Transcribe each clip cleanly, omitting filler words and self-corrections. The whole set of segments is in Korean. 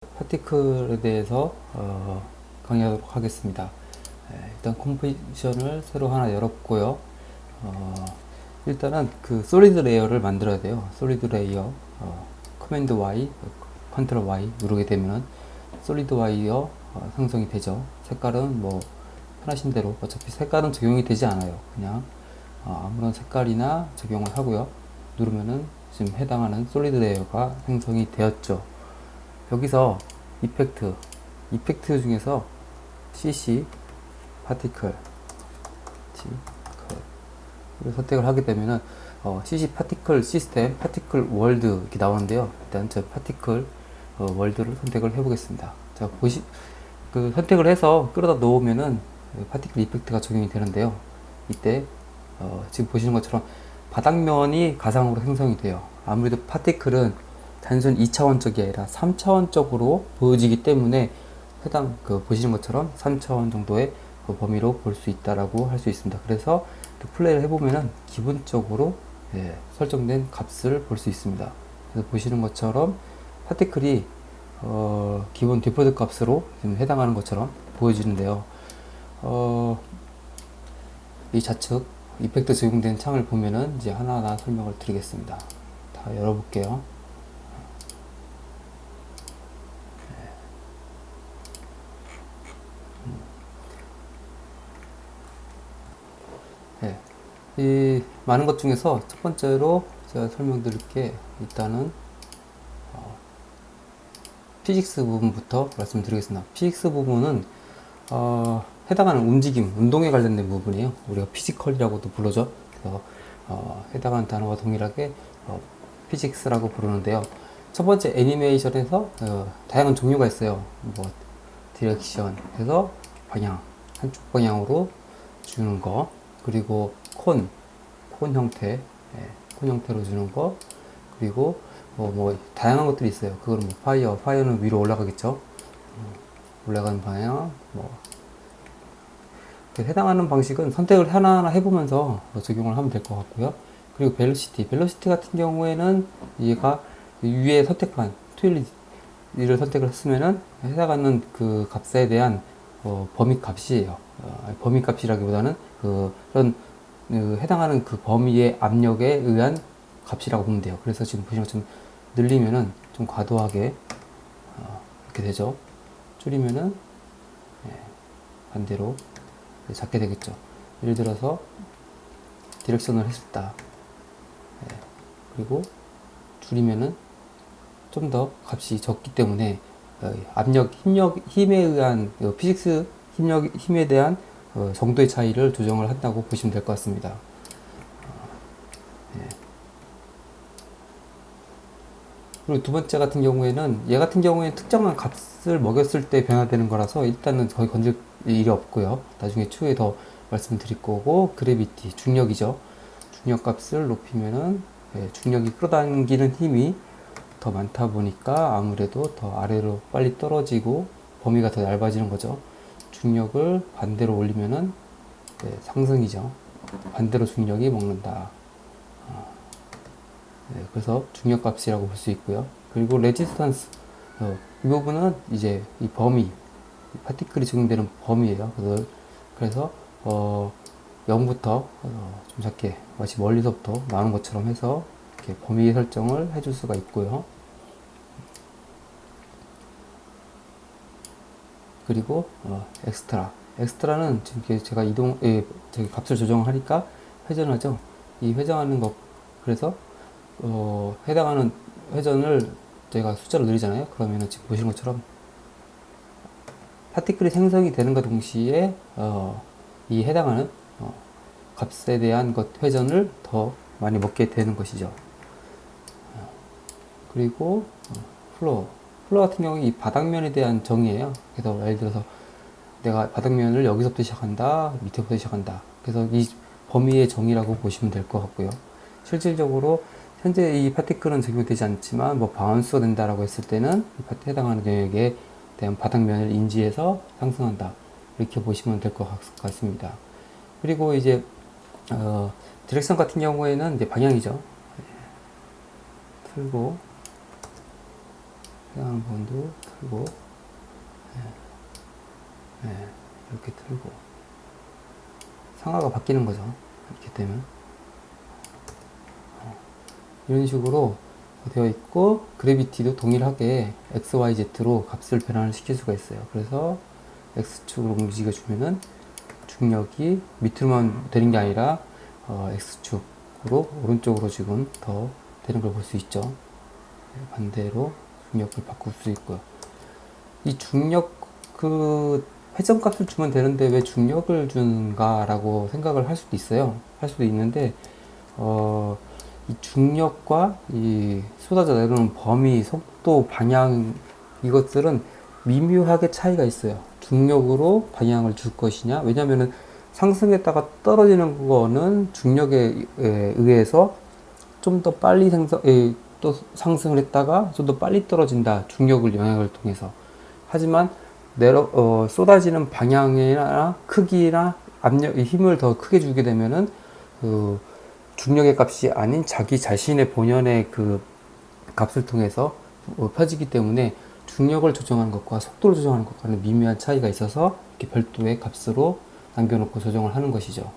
파티클에 대해서 강의하도록 하겠습니다. 일단 컴포지션을 새로 하나 열었고요. 일단은 그 솔리드 레이어를 만들어야 돼요. 솔리드 레이어 커맨드 Y, 컨트롤 Y 누르게 되면 솔리드 와이어 생성이 되죠. 색깔은 뭐 편하신 대로, 어차피 색깔은 적용이 되지 않아요. 그냥 아무런 색깔이나 적용을 하고요. 누르면은 지금 해당하는 솔리드 레이어가 생성이 되었죠. 여기서 이펙트 중에서 CC 파티클 를 선택을 하게 되면은 CC 파티클 시스템, 파티클 월드 이렇게 나오는데요. 일단 저 파티클 월드를 선택을 해보겠습니다. 자, 그 선택을 해서 끌어다 놓으면은 파티클 이펙트가 적용이 되는데요. 이때 지금 보시는 것처럼 바닥면이 가상으로 생성이 돼요. 아무래도 파티클은 단순 2차원적이 아니라 3차원적으로 보여지기 때문에 해당 보시는 것처럼 3차원 정도의 범위로 볼 수 있다라고 할 수 있습니다. 그래서 플레이를 해보면은 기본적으로 설정된 값을 볼 수 있습니다. 그래서 보시는 것처럼 파티클이 기본 디폴트 값으로 지금 해당하는 것처럼 보여지는데요. 이 좌측 이펙트 적용된 창을 보면은 이제 하나하나 설명을 드리겠습니다. 다 열어볼게요. 네. 이 많은 것 중에서 첫 번째로 제가 설명드릴 게 일단은 피직스 부분부터 말씀드리겠습니다. 피직스 부분은 해당하는 움직임, 운동에 관련된 부분이에요. 우리가 피지컬이라고도 부르죠. 그래서 해당하는 단어와 동일하게 피직스라고 부르는데요. 첫 번째 애니메이션에서 다양한 종류가 있어요. 뭐 디렉션 해서 방향, 한쪽 방향으로 주는 거, 그리고 콘 형태, 콘 형태로 주는 거, 그리고 뭐 다양한 것들이 있어요. 그거는 뭐 파이어는 위로 올라가겠죠. 올라가는 방향, 뭐 해당하는 방식은 선택을 하나하나 해보면서 적용을 하면 될 것 같고요. 그리고 벨로시티 같은 경우에는 얘가 위에 선택한 튜일리를 선택을 했으면은 해당하는 그 값에 대한 범위 값이에요. 범위 값이라기보다는 그런 해당하는 그 범위의 압력에 의한 값이라고 보면 돼요. 그래서 지금 보시면 좀 늘리면은 좀 과도하게 이렇게 되죠. 줄이면은 반대로 작게 되겠죠. 예를 들어서 디렉션을 했다. 그리고 줄이면은 좀 더 값이 적기 때문에 힘에 의한 피직스 힘에 대한 정도의 차이를 조정을 한다고 보시면 될 것 같습니다. 그리고 두 번째 같은 경우에는 얘 같은 경우에는 특정한 값을 먹였을 때 변화되는 거라서 일단은 거의 건질 일이 없고요. 나중에 추후에 더 말씀드릴 거고, 그래비티 중력이죠. 중력 값을 높이면은 중력이 끌어당기는 힘이 더 많다 보니까 아무래도 더 아래로 빨리 떨어지고 범위가 더 얇아지는 거죠. 중력을 반대로 올리면은 상승이죠. 반대로 중력이 먹는다. 그래서 중력값이라고 볼 수 있고요. 그리고 레지스턴스 이 부분은 이제 이 범위, 파티클이 적용되는 범위예요. 그래서 0부터 좀 작게 마치 멀리서부터 나오는 것처럼 해서 이렇게 범위 설정을 해줄 수가 있고요. 그리고 엑스트라는 지금 제가 저기 값을 조정하니까 회전하죠. 이 회전하는 것, 그래서 해당하는 회전을 제가 숫자로 늘리잖아요. 그러면은 지금 보시는 것처럼 파티클이 생성이 되는과 동시에 이 해당하는 값에 대한 회전을 더 많이 먹게 되는 것이죠. 그리고 플로어 같은 경우에 이 바닥면에 대한 정의예요. 그래서 예를 들어서 내가 바닥면을 여기서부터 시작한다, 밑에부터 시작한다. 그래서 이 범위의 정의라고 보시면 될 것 같고요. 실질적으로 현재 이 파티클은 적용되지 않지만 뭐 바운스가 된다라고 했을 때는 이 파티에 해당하는 영역에 대한 바닥면을 인지해서 상승한다. 이렇게 보시면 될 것 같습니다. 그리고 이제 디렉션 같은 경우에는 이제 방향이죠. 틀고 해당하는 부분도 틀고, 이렇게 틀고, 상하가 바뀌는 거죠. 이렇게 되면. 이런 식으로 되어 있고, 그래비티도 동일하게 XYZ로 값을 변환을 시킬 수가 있어요. 그래서 X축으로 움직여주면은 중력이 밑으로만 되는 게 아니라 X축으로 오른쪽으로 지금 더 되는 걸 볼 수 있죠. 반대로 중력을 바꿀 수 있고요. 이 중력 회전값을 주면 되는데 왜 중력을 주는가라고 생각을 할 수도 있어요. 할 수도 있는데 이 중력과 이 쏟아져 내려오는 범위, 속도, 방향 이것들은 미묘하게 차이가 있어요. 중력으로 방향을 줄 것이냐? 왜냐하면은 상승했다가 떨어지는 거는 중력에 의해서 좀 더 빨리 또 상승을 했다가 좀 더 빨리 떨어진다. 중력을 영향을 통해서. 하지만 쏟아지는 방향이나 크기나 압력, 힘을 더 크게 주게 되면은 중력의 값이 아닌 자기 자신의 본연의 그 값을 통해서 펴지기 때문에 중력을 조정하는 것과 속도를 조정하는 것과는 미묘한 차이가 있어서 이렇게 별도의 값으로 남겨놓고 조정을 하는 것이죠.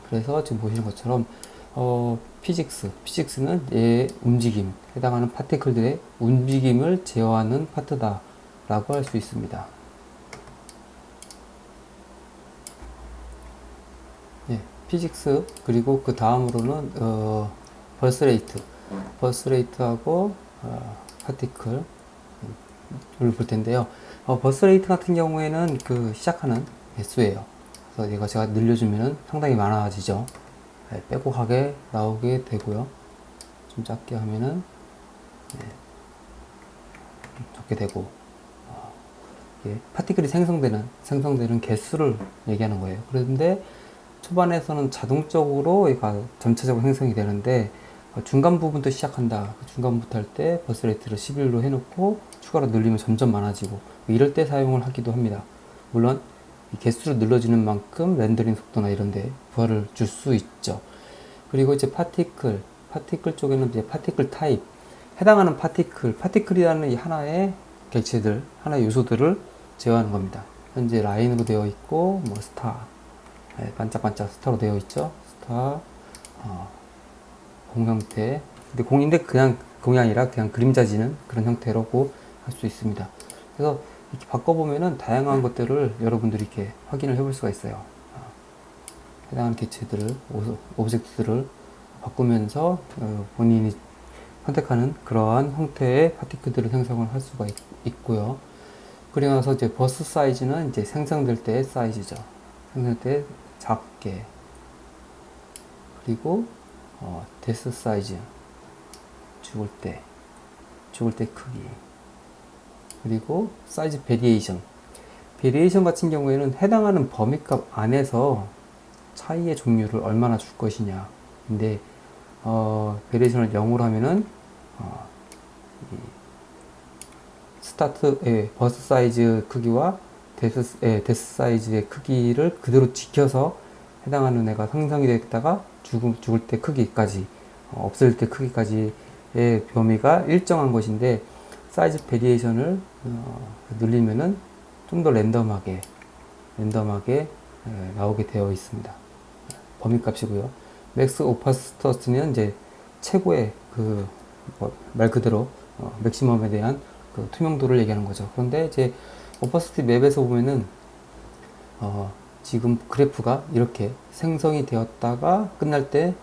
그래서 지금 보시는 것처럼 피직스는 움직임, 해당하는 파티클들의 움직임을 제어하는 파트다 라고 할 수 있습니다. 피직스, 그리고 그 다음으로는 버스레이트하고 파티클을 볼 텐데요. 버스레이트 같은 경우에는 그 시작하는 개수예요. 그래서 얘가 제가 늘려주면은 상당히 많아지죠. 빼곡하게 나오게 되고요. 좀 작게 하면은 적게 되고, 파티클이 생성되는 개수를 얘기하는 거예요. 그런데 초반에서는 자동적으로 얘가 전체적으로 생성이 되는데 중간 부분도 시작한다. 중간부터 할 때 버스레이트를 11로 해놓고 추가로 늘리면 점점 많아지고 이럴 때 사용을 하기도 합니다. 물론 이 개수를 늘려주는 만큼 렌더링 속도나 이런 데 부하를 줄 수 있죠. 그리고 이제 파티클 쪽에는 이제 파티클 타입, 해당하는 파티클이라는 이 하나의 객체들, 하나의 요소들을 제어하는 겁니다. 현재 라인으로 되어 있고, 뭐 스타, 반짝반짝 스타로 되어 있죠. 스타, 공 형태. 근데 공인데 그냥 공이 아니라 그냥 그림자지는 그런 형태라고 할 수 있습니다. 그래서 이렇게 바꿔보면은 다양한 것들을 여러분들이 이렇게 확인을 해볼 수가 있어요. 해당하는 개체들을, 오브젝트들을 바꾸면서 본인이 선택하는 그러한 형태의 파티클들을 생성을 할 수가 있고요. 그리고 나서 이제 버스 사이즈는 이제 생성될 때의 사이즈죠. 생성될 때 작게. 그리고 데스 사이즈, 죽을 때 크기. 그리고 사이즈 베리에이션 같은 경우에는 해당하는 범위값 안에서 차이의 종류를 얼마나 줄 것이냐. 근데 베리에이션을 0으로 하면은 버스 사이즈 크기와 데스 사이즈의 크기를 그대로 지켜서 해당하는 애가 상상이 됐다가 죽을 때 크기까지, 없을 때 크기까지의 범위가 일정한 것인데, 사이즈 베리에이션을 늘리면은 좀 더 랜덤하게 나오게 되어 있습니다. 범위값이고요. 맥스 오파스터스는 이제 최고의 말 그대로 맥시멈에 대한 그 투명도를 얘기하는 거죠. 그런데 이제 오파시티 맵에서 보면은 지금 그래프가 이렇게 생성이 되었다가 끝날 때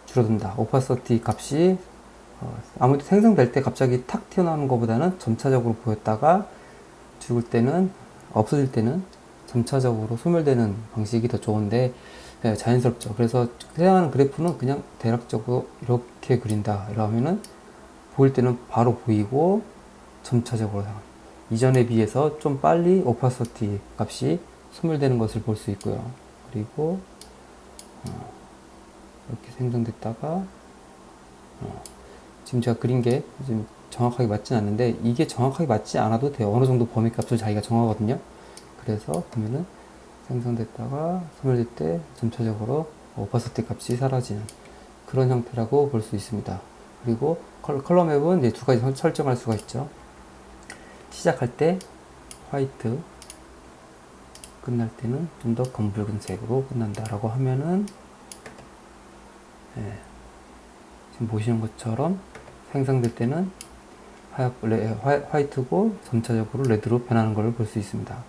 줄어든다. 오파시티 값이 아무래도 생성될 때 갑자기 탁 튀어나오는 것보다는 점차적으로 보였다가 없어질 때는 점차적으로 소멸되는 방식이 더 좋은데 자연스럽죠. 그래서 해당하는 그래프는 그냥 대략적으로 이렇게 그린다. 이러면은 보일 때는 바로 보이고 점차적으로 이전에 비해서 좀 빨리 오파시티 값이 소멸되는 것을 볼 수 있고요. 그리고 이렇게 생성됐다가 지금 제가 그린 게 지금 정확하게 맞진 않는데 이게 정확하게 맞지 않아도 돼요. 어느 정도 범위값을 자기가 정하거든요. 그래서 보면은 생성됐다가 소멸될 때 점차적으로 오파시티 값이 사라지는 그런 형태라고 볼 수 있습니다. 그리고 컬러 맵은 이제 두 가지 설정할 수가 있죠. 시작할 때 화이트, 끝날 때는 좀 더 검붉은색으로 끝난다라고 하면은, 예, 지금 보시는 것처럼 생성될 때는 화이트고 점차적으로 레드로 변하는 것을 볼 수 있습니다.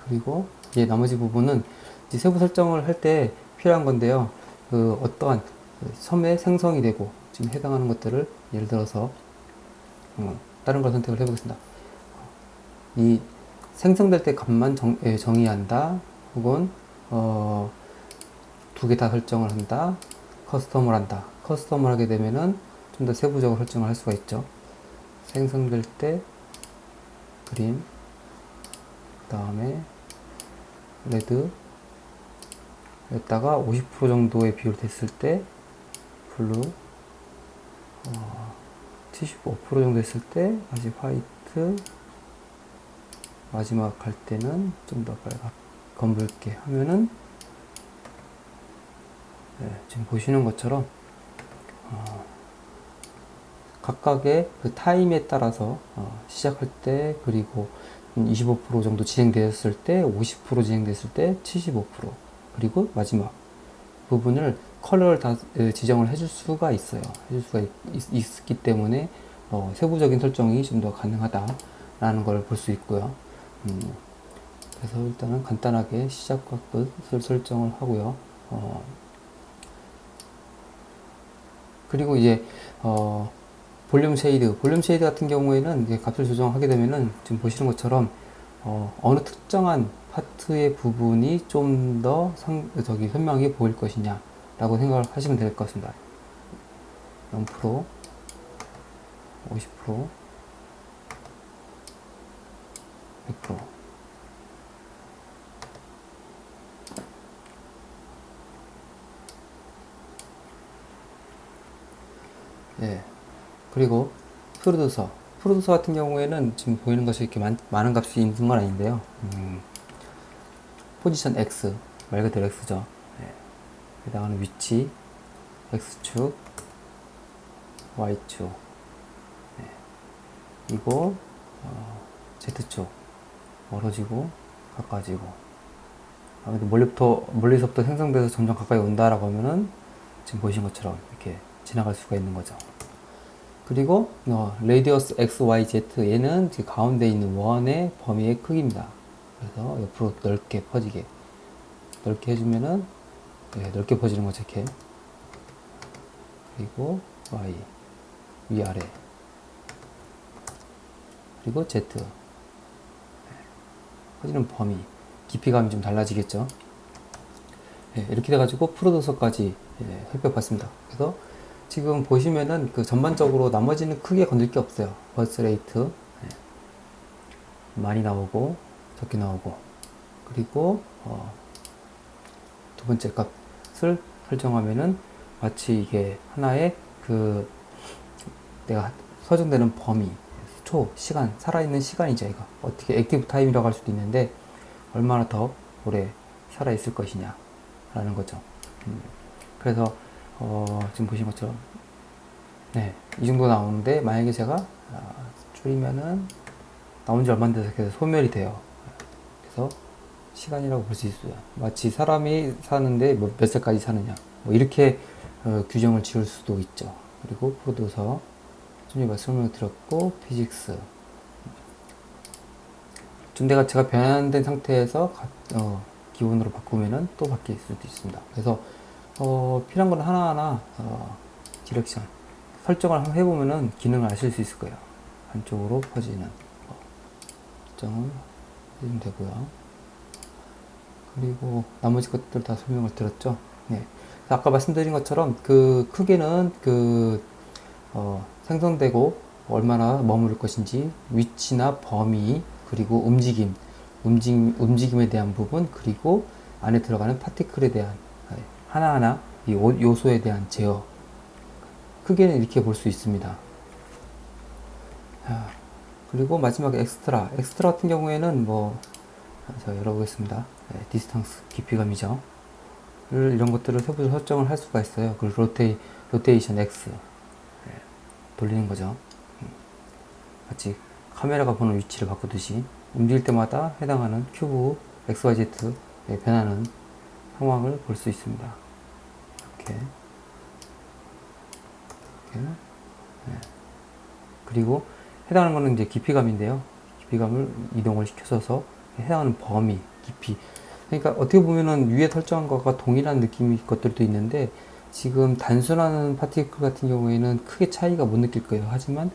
그리고 이제 나머지 부분은 이제 세부 설정을 할 때 필요한 건데요. 그 어떠한 섬에 생성이 되고 지금 해당하는 것들을 예를 들어서 다른 걸 선택을 해보겠습니다. 이 생성될 때 값만 정의한다, 혹은 두 개 다 설정을 한다, 커스텀을 한다. 커스텀을 하게 되면은 좀 더 세부적으로 설정을 할 수가 있죠. 생성될 때 그린, 그 다음에 레드, 여기다가 50% 정도의 비율 됐을 때 블루, 75% 정도 됐을 때 다시 화이트, 마지막 갈 때는 좀 더 검붉게 하면은, 네, 지금 보시는 것처럼 각각의 그 타임에 따라서 시작할 때, 그리고 25% 정도 진행되었을 때, 50% 진행됐을 때, 75%, 그리고 마지막 부분을 컬러를 다 지정을 해줄 수가 있어요. 해줄 수가 있기 때문에 세부적인 설정이 좀 더 가능하다라는 걸 볼 수 있고요. 그래서 일단은 간단하게 시작과 끝을 설정을 하고요. 그리고 이제 볼륨 쉐이드 같은 경우에는 이제 값을 조정하게 되면은 지금 보시는 것처럼 어느 특정한 파트의 부분이 좀 더 선명하게 보일 것이냐 라고 생각을 하시면 될 것 같습니다. 0%, 50%, 100%. 예. 그리고 프로듀서 같은 경우에는 지금 보이는 것이 이렇게 많은 값이 있는 건 아닌데요. 포지션 X, 말 그대로 X죠. 예. 해당하는 위치, X축, Y축, 예. 이거 Z축, 멀어지고 가까워지고. 멀리서부터 생성돼서 점점 가까이 온다라고 하면은 지금 보신 것처럼 이렇게 지나갈 수가 있는 거죠. 그리고 레디어스 XYZ, 얘는 가운데 있는 원의 범위의 크기입니다. 그래서 옆으로 넓게 퍼지게 해주면은, 네, 넓게 퍼지는 거죠. 이렇게. 그리고 Y, 위아래, 그리고 Z, 네, 퍼지는 범위, 깊이감이 좀 달라지겠죠. 네, 이렇게 돼가지고 프로듀서까지 살펴봤습니다. 그래서 지금 보시면은 그 전반적으로 나머지는 크게 건들 게 없어요. 버스 레이트 많이 나오고 적게 나오고, 그리고 두 번째 값을 설정하면은 마치 이게 하나의 그 내가 설정되는 범위, 시간, 살아있는 시간이죠. 이거 어떻게 액티브 타임이라고 할 수도 있는데 얼마나 더 오래 살아있을 것이냐 라는 거죠. 그래서 지금 보신 것처럼, 네, 이 정도 나오는데, 만약에 제가 줄이면은 나온 지 얼마 안 돼서 계속 소멸이 돼요. 그래서 시간이라고 볼 수 있어요. 마치 사람이 사는데 몇 살까지 사느냐, 뭐 이렇게 규정을 지을 수도 있죠. 그리고 프로듀서 좀 전에 설명을 드렸고, 피직스 좀 제가 변환된 상태에서 기본으로 바꾸면은 또 바뀔 수도 있습니다. 그래서 필요한 건 하나하나 디렉션 설정을 한번 해보면은 기능을 아실 수 있을 거예요. 한쪽으로 퍼지는 설정을 해주면 되고요. 그리고 나머지 것들 다 설명을 드렸죠. 네. 아까 말씀드린 것처럼 그 크기는 생성되고 얼마나 머무를 것인지, 위치나 범위, 그리고 움직임에 대한 부분, 그리고 안에 들어가는 파티클에 대한 하나하나 이 요소에 대한 제어, 크게는 이렇게 볼 수 있습니다. 그리고 마지막에 엑스트라 같은 경우에는 제가 열어보겠습니다. 네, 디스턴스, 깊이감이죠. 이런 것들을 세부 설정을 할 수가 있어요. 그리고 로테이션 X 돌리는 거죠. 마치 카메라가 보는 위치를 바꾸듯이 움직일 때마다 해당하는 큐브 XYZ 변하는 상황을 볼 수 있습니다. 이렇게. 그리고 해당하는 거는 이제 깊이감인데요. 깊이감을 이동을 시켜서 해당하는 범위, 깊이. 그러니까 어떻게 보면은 위에 설정한 것과 동일한 느낌의 것들도 있는데 지금 단순한 파티클 같은 경우에는 크게 차이가 못 느낄 거예요. 하지만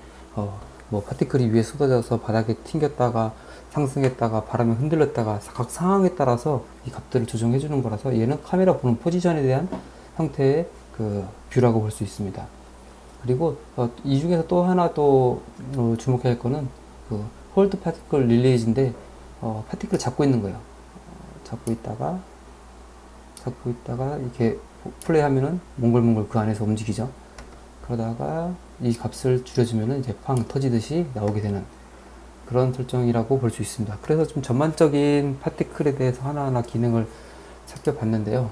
뭐 파티클이 위에 쏟아져서 바닥에 튕겼다가 상승했다가 바람에 흔들렸다가 각 상황에 따라서 이 값들을 조정해 주는 거라서 얘는 카메라 보는 포지션에 대한 형태의 그 뷰라고 볼 수 있습니다. 그리고 이 중에서 또 하나 또 주목해야 할 거는 그 홀드 파티클 릴리즈인데 파티클을 잡고 있는 거예요. 잡고 있다가 이렇게 플레이하면은 몽글몽글 그 안에서 움직이죠. 그러다가 이 값을 줄여주면은 이제 팡 터지듯이 나오게 되는 그런 설정이라고 볼 수 있습니다. 그래서 좀 전반적인 파티클에 대해서 하나하나 기능을 살펴봤는데요.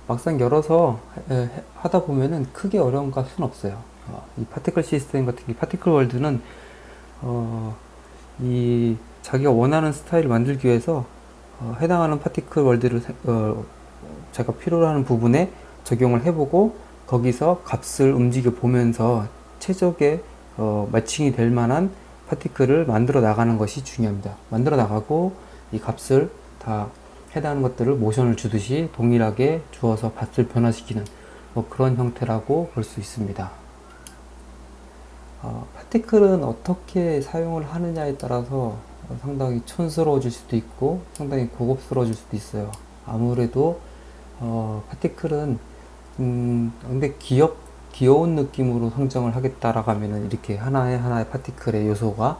막상 열어서 하다 보면은 크게 어려운 값은 없어요. 이 파티클 시스템 같은 게 파티클 월드는 이 자기가 원하는 스타일을 만들기 위해서 해당하는 파티클 월드를 제가 필요로 하는 부분에 적용을 해보고 거기서 값을 움직여 보면서 최적의 매칭이 될 만한 파티클을 만들어 나가는 것이 중요합니다. 만들어 나가고 이 값을 다 해당하는 것들을 모션을 주듯이 동일하게 주어서 값을 변화시키는 뭐 그런 형태라고 볼 수 있습니다. 파티클은 어떻게 사용을 하느냐에 따라서 상당히 촌스러워질 수도 있고 상당히 고급스러워질 수도 있어요. 아무래도 파티클은 근데 귀여운 느낌으로 성정을 하겠다라고 하면은 이렇게 하나의 파티클의 요소가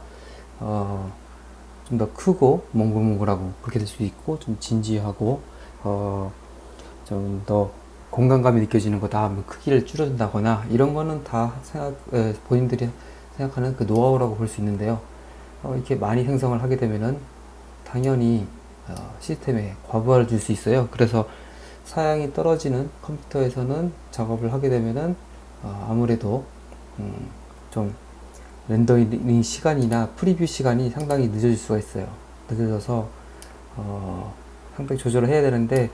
좀 더 크고 몽글몽글하고 그렇게 될 수 있고 좀 진지하고 좀 더 공간감이 느껴지는 거다 하면 크기를 줄여준다거나 이런 거는 다 본인들이 생각하는 그 노하우라고 볼 수 있는데요. 이렇게 많이 생성을 하게 되면은 당연히 시스템에 과부하를 줄 수 있어요. 그래서 사양이 떨어지는 컴퓨터에서는 작업을 하게 되면은 아무래도 좀 렌더링 시간이나 프리뷰 시간이 상당히 늦어질 수가 있어요. 늦어져서 상당히 조절을 해야 되는데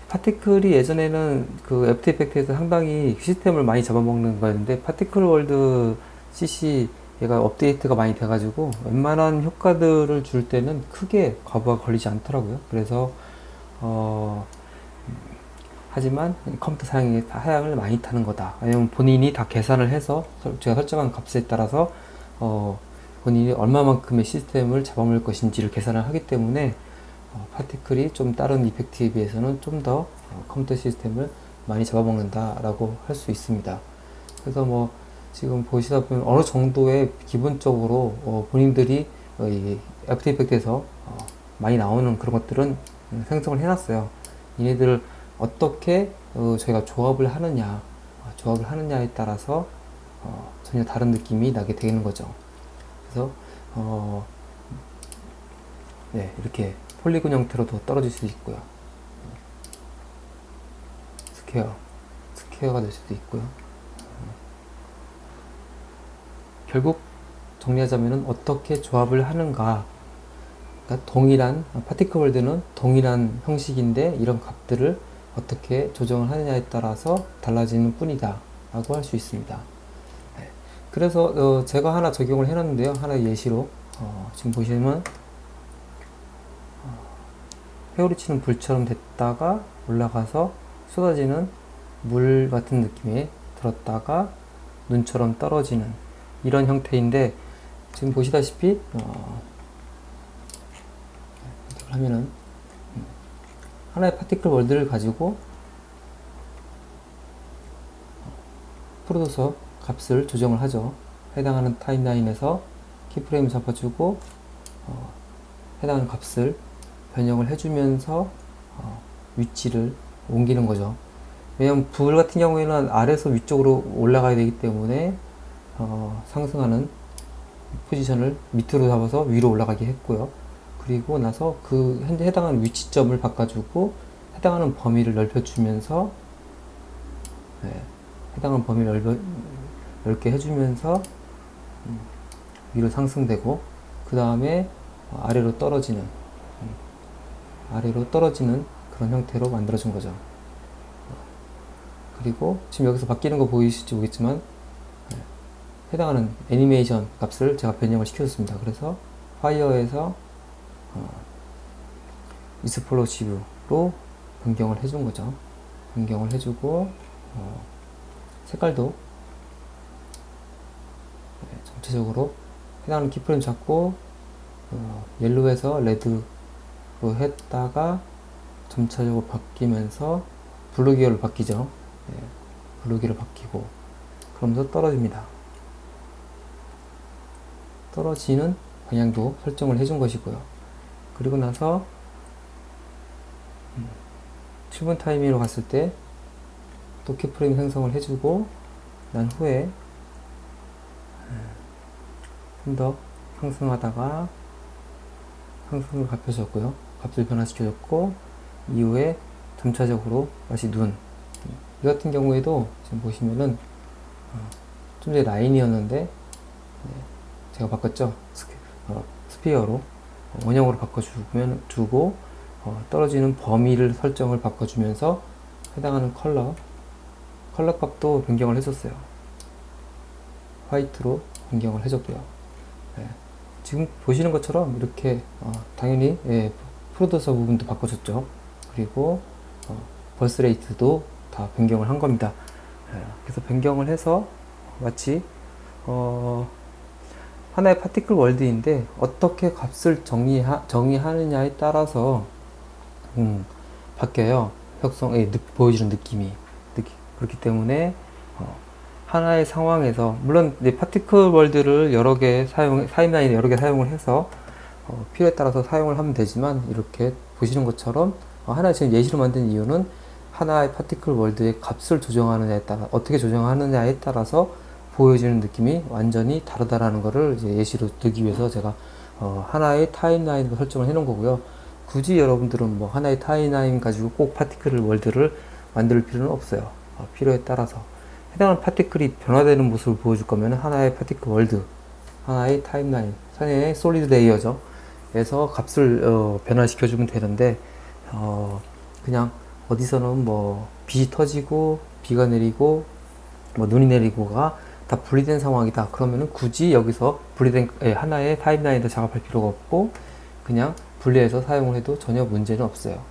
파티클이 예전에는 그 애프터 이펙트에서 상당히 시스템을 많이 잡아먹는 거였는데 파티클 월드 CC 얘가 업데이트가 많이 돼가지고 웬만한 효과들을 줄 때는 크게 과부하 걸리지 않더라고요. 그래서 하지만 컴퓨터 사양을 많이 타는 거다. 아니면 본인이 다 계산을 해서 제가 설정한 값에 따라서 본인이 얼마만큼의 시스템을 잡아먹을 것인지를 계산을 하기 때문에 파티클이 좀 다른 이펙트에 비해서는 좀 더 컴퓨터 시스템을 많이 잡아먹는다라고 할 수 있습니다. 그래서 뭐 지금 보시다 보면 어느 정도의 기본적으로 본인들이 이 애프터 이펙트에서 많이 나오는 그런 것들은 생성을 해놨어요. 얘네들을 어떻게 저희가 조합을 하느냐에 따라서 전혀 다른 느낌이 나게 되는 거죠. 그래서 네, 이렇게 폴리곤 형태로도 떨어질 수 있고요. 스퀘어가 될 수도 있고요. 결국 정리하자면은 어떻게 조합을 하는가. 그러니까 동일한 파티클 월드는 동일한 형식인데 이런 값들을 어떻게 조정을 하느냐에 따라서 달라지는 뿐이다 라고 할 수 있습니다. 네. 그래서 제가 하나 적용을 해놨는데요. 하나의 예시로 지금 보시면 회오리치는 불처럼 됐다가 올라가서 쏟아지는 물 같은 느낌에 들었다가 눈처럼 떨어지는 이런 형태인데 지금 보시다시피 하면은 하나의 파티클 월드를 가지고 풀어둬서 값을 조정을 하죠. 해당하는 타임라인에서 키프레임을 잡아주고 해당하는 값을 변형을 해주면서 위치를 옮기는 거죠. 왜냐면 불 같은 경우에는 아래에서 위쪽으로 올라가야 되기 때문에 상승하는 포지션을 밑으로 잡아서 위로 올라가게 했고요. 그리고 나서 그 현재 해당하는 위치점을 바꿔주고 해당하는 범위를 넓혀주면서 해당하는 범위를 넓게 해주면서 위로 상승되고 그 다음에 아래로 떨어지는 그런 형태로 만들어준 거죠. 그리고 지금 여기서 바뀌는 거 보이실지 모르겠지만 해당하는 애니메이션 값을 제가 변형을 시켜줬습니다. 그래서 파이어에서 익스플로시브로 변경을 해준 거죠. 변경을 해주고 색깔도 전체적으로 해당하는 키프레임 잡고 옐로우에서 레드로 했다가 점차적으로 바뀌면서 블루 계열로 바뀌죠. 블루 계열로 바뀌고 그러면서 떨어집니다. 떨어지는 방향도 설정을 해준 것이고요. 그리고 나서 7분 타이밍으로 갔을 때 또 키프레임 생성을 해주고 난 후에 좀 더 상승하다가 상승을 값혀줬고요. 값을 변화시켜줬고 이후에 점차적으로 다시 눈. 이 같은 경우에도 지금 보시면은 좀 전에 라인이었는데 제가 바꿨죠. 스피어로 원형으로 바꿔주고 떨어지는 범위를 설정을 바꿔주면서 해당하는 컬러 값도 변경을 해줬어요. 화이트로 변경을 해줬고요. 지금 보시는 것처럼 이렇게 당연히 프로듀서 부분도 바꿔줬죠. 그리고 벌스 레이트도 다 변경을 한 겁니다. 그래서 변경을 해서 마치 하나의 파티클 월드인데 어떻게 값을 정의하느냐에 따라서 바뀌어요. 혁성에 보여지는 느낌이. 그렇기 때문에 하나의 상황에서 물론 파티클 월드를 여러 개 타임라인에 여러 개 사용을 해서 필요에 따라서 사용을 하면 되지만 이렇게 보시는 것처럼 하나 지금 예시로 만든 이유는 하나의 파티클 월드의 값을 조정하느냐에 따라 어떻게 조정하느냐에 따라서 보여지는 느낌이 완전히 다르다라는 것을 이제 예시로 들기 위해서 제가 하나의 타임라인으로 설정을 해 놓은 거고요. 굳이 여러분들은 뭐 하나의 타임라인 가지고 꼭 파티클 월드를 만들 필요는 없어요. 필요에 따라서 해당하는 파티클이 변화되는 모습을 보여줄 거면 하나의 파티클 월드, 하나의 타임라인, 하나의 솔리드 레이어죠. 에서 값을 변화시켜주면 되는데 그냥 어디서는 뭐 빛이 터지고 비가 내리고 뭐 눈이 내리고가 다 분리된 상황이다. 그러면은 굳이 여기서 분리된 하나의 타임라인도 작업할 필요가 없고 그냥 분리해서 사용을 해도 전혀 문제는 없어요.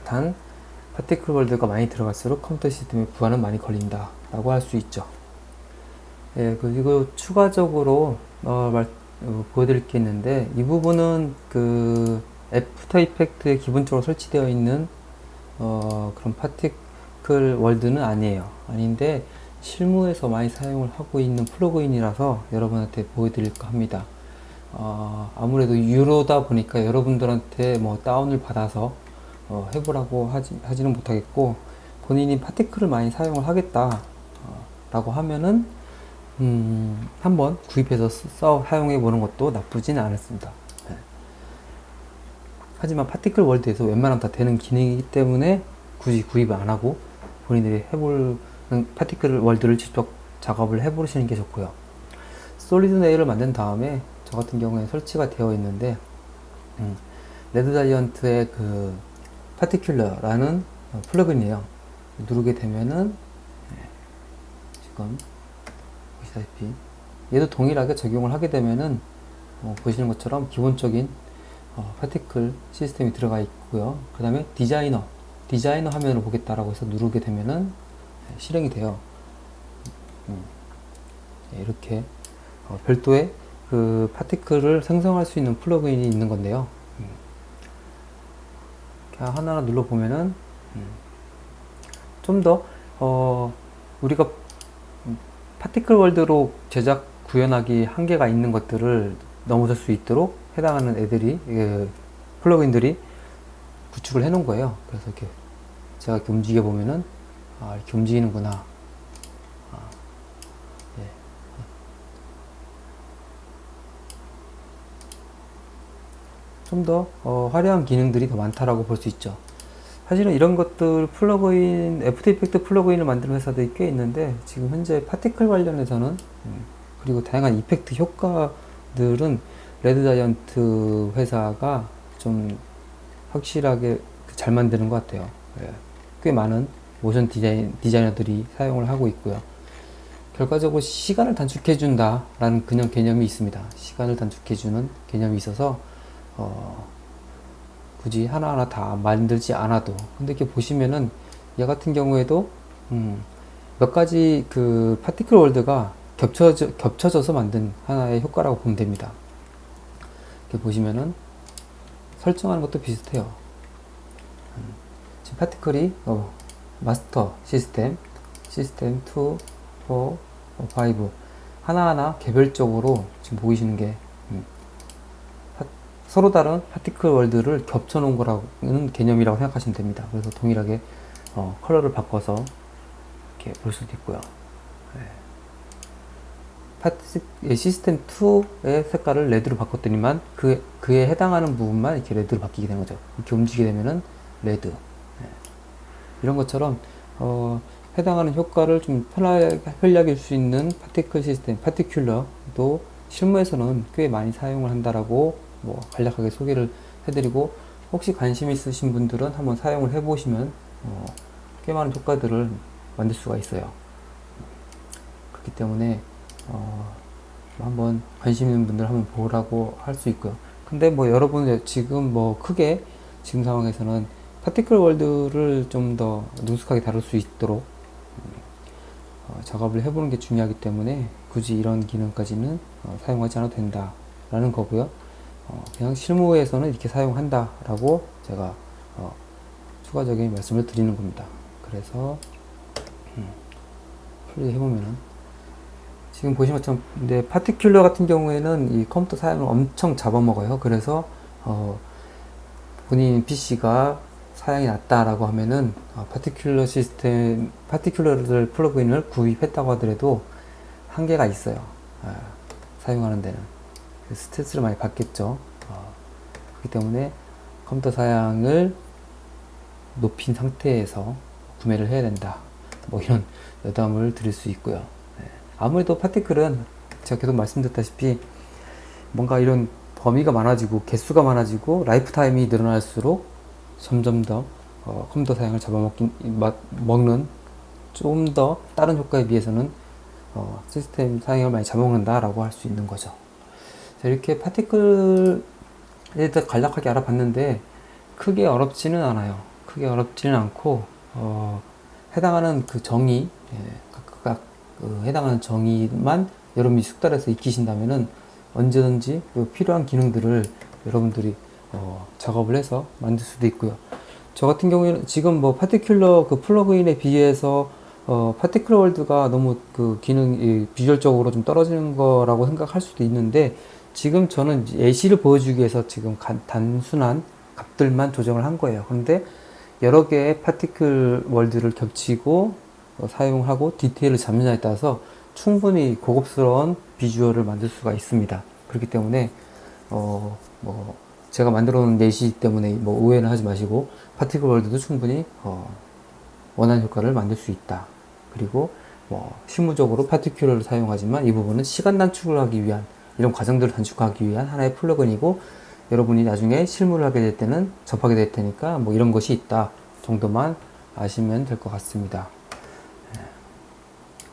단 파티클 월드가 많이 들어갈수록 컴퓨터 시스템의 부하는 많이 걸린다 라고 할 수 있죠. 그리고 추가적으로 보여드릴 게 있는데 이 부분은 그 애프터 이펙트에 기본적으로 설치되어 있는 그런 파티클 월드는 아닌데 실무에서 많이 사용을 하고 있는 플러그인이라서 여러분한테 보여드릴까 합니다. 아무래도 유로다 보니까 여러분들한테 뭐 다운을 받아서 해보라고 하지는 못하겠고 본인이 파티클을 많이 사용을 하겠다 라고 하면은 한번 구입해서 사용해 보는 것도 나쁘지는 않습니다. 하지만 파티클 월드에서 웬만하면 다 되는 기능이기 때문에 굳이 구입을 안 하고 본인들이 해볼 파티클 월드를 직접 작업을 해보시는 게 좋고요. 솔리드 네일을 만든 다음에 저 같은 경우에 설치가 되어 있는데 레드 자이언트의 그 파티큘러라는 플러그인이에요. 누르게 되면은 지금 보시다시피 얘도 동일하게 적용을 하게 되면은 보시는 것처럼 기본적인 파티클 시스템이 들어가 있고요. 그 다음에 디자이너 화면을 보겠다라고 해서 누르게 되면은 실행이 돼요. 이렇게 별도의 그 파티클을 생성할 수 있는 플러그인이 있는 건데요. 하나하나 눌러보면은 좀 더 우리가 파티클 월드로 제작 구현하기 한계가 있는 것들을 넘어설 수 있도록 해당하는 애들이 플러그인들이 구축을 해 놓은 거예요. 그래서 이렇게 제가 이렇게 움직여 보면은 이렇게 움직이는구나. 좀 더 화려한 기능들이 더 많다라고 볼 수 있죠. 사실은 이런 것들 플러그인, 애프터 이펙트 플러그인을 만드는 회사들이 꽤 있는데, 지금 현재 파티클 관련해서는 그리고 다양한 이펙트 효과들은 레드 자이언트 회사가 좀 확실하게 잘 만드는 것 같아요. 예. 꽤 많은 모션 디자이너들이 사용을 하고 있고요. 결과적으로 시간을 단축해준다 라는 그냥 개념이 있습니다. 시간을 단축해주는 개념이 있어서 굳이 하나하나 다 만들지 않아도, 근데 이렇게 보시면은 얘 같은 경우에도 몇 가지 그 파티클 월드가 겹쳐져서 만든 하나의 효과라고 보면 됩니다. 이렇게 보시면은 설정하는 것도 비슷해요. 지금 파티클이 마스터 시스템 2, 4, 5 하나하나 개별적으로 지금 보이시는 게 서로 다른 파티클 월드를 겹쳐 놓은 거라는 개념이라고 생각하시면 됩니다. 그래서 동일하게 컬러를 바꿔서 이렇게 볼 수도 있고요. 시스템 2의 색깔을 레드로 바꿨더니만 그에 해당하는 부분만 이렇게 레드로 바뀌게 되는 거죠. 이렇게 움직이게 되면은 레드. 이런 것처럼 해당하는 효과를 좀 편하게 흘려길 수 있는 파티클 시스템, 파티큘러도 실무에서는 꽤 많이 사용을 한다라고 간략하게 소개를 해드리고, 혹시 관심 있으신 분들은 한번 사용을 해보시면 꽤 많은 효과들을 만들 수가 있어요. 그렇기 때문에 한번 관심 있는 분들 한번 보라고 할 수 있고요. 근데 여러분 지금 크게 지금 상황에서는 파티클 월드를 좀 더 능숙하게 다룰 수 있도록 작업을 해보는 게 중요하기 때문에 굳이 이런 기능까지는 사용하지 않아도 된다라는 거고요. 그냥 실무에서는 이렇게 사용한다라고 제가 추가적인 말씀을 드리는 겁니다. 그래서 플레이 해보면은 지금 보시는 것처럼, 근데 파티큘러 같은 경우에는 이 컴퓨터 사양을 엄청 잡아먹어요. 그래서 본인 PC가 사양이 낮다라고 하면은 파티큘러 시스템, 파티큘러를 플러그인을 구입했다고 하더라도 한계가 있어요. 사용하는 데는 스트레스를 많이 받겠죠. 그렇기 때문에 컴퓨터 사양을 높인 상태에서 구매를 해야 된다. 이런 여담을 드릴 수 있고요. 아무래도 파티클은 제가 계속 말씀드렸다시피 뭔가 이런 범위가 많아지고 개수가 많아지고 라이프 타임이 늘어날수록 점점 더 컴퓨터 사양을 잡아먹는, 좀 더 다른 효과에 비해서는 시스템 사양을 많이 잡아먹는다라고 할 수 있는 거죠. 자, 이렇게 파티클에 대해서 간략하게 알아봤는데 크게 어렵지는 않아요. 크게 어렵지는 않고 해당하는 그 정의, 각각 해당하는 정의만 여러분이 숙달해서 익히신다면은 언제든지 필요한 기능들을 여러분들이 작업을 해서 만들 수도 있고요. 저 같은 경우에는 지금 파티큘러 그 플러그인에 비해서 파티클 월드가 너무 그 기능이 비주얼적으로 좀 떨어지는 거라고 생각할 수도 있는데, 지금 저는 예시를 보여주기 위해서 지금 단순한 값들만 조정을 한 거예요. 그런데 여러 개의 파티클 월드를 겹치고 사용하고 디테일을 잡느냐에 따라서 충분히 고급스러운 비주얼을 만들 수가 있습니다. 그렇기 때문에 제가 만들어 놓은 예시 때문에 오해는 하지 마시고, 파티클 월드도 충분히 원하는 효과를 만들 수 있다. 그리고 실무적으로 파티큘러를 사용하지만 이 부분은 시간 단축을 하기 위한, 이런 과정들을 단축하기 위한 하나의 플러그인이고, 여러분이 나중에 실무를 하게 될 때는 접하게 될 테니까 이런 것이 있다 정도만 아시면 될 것 같습니다.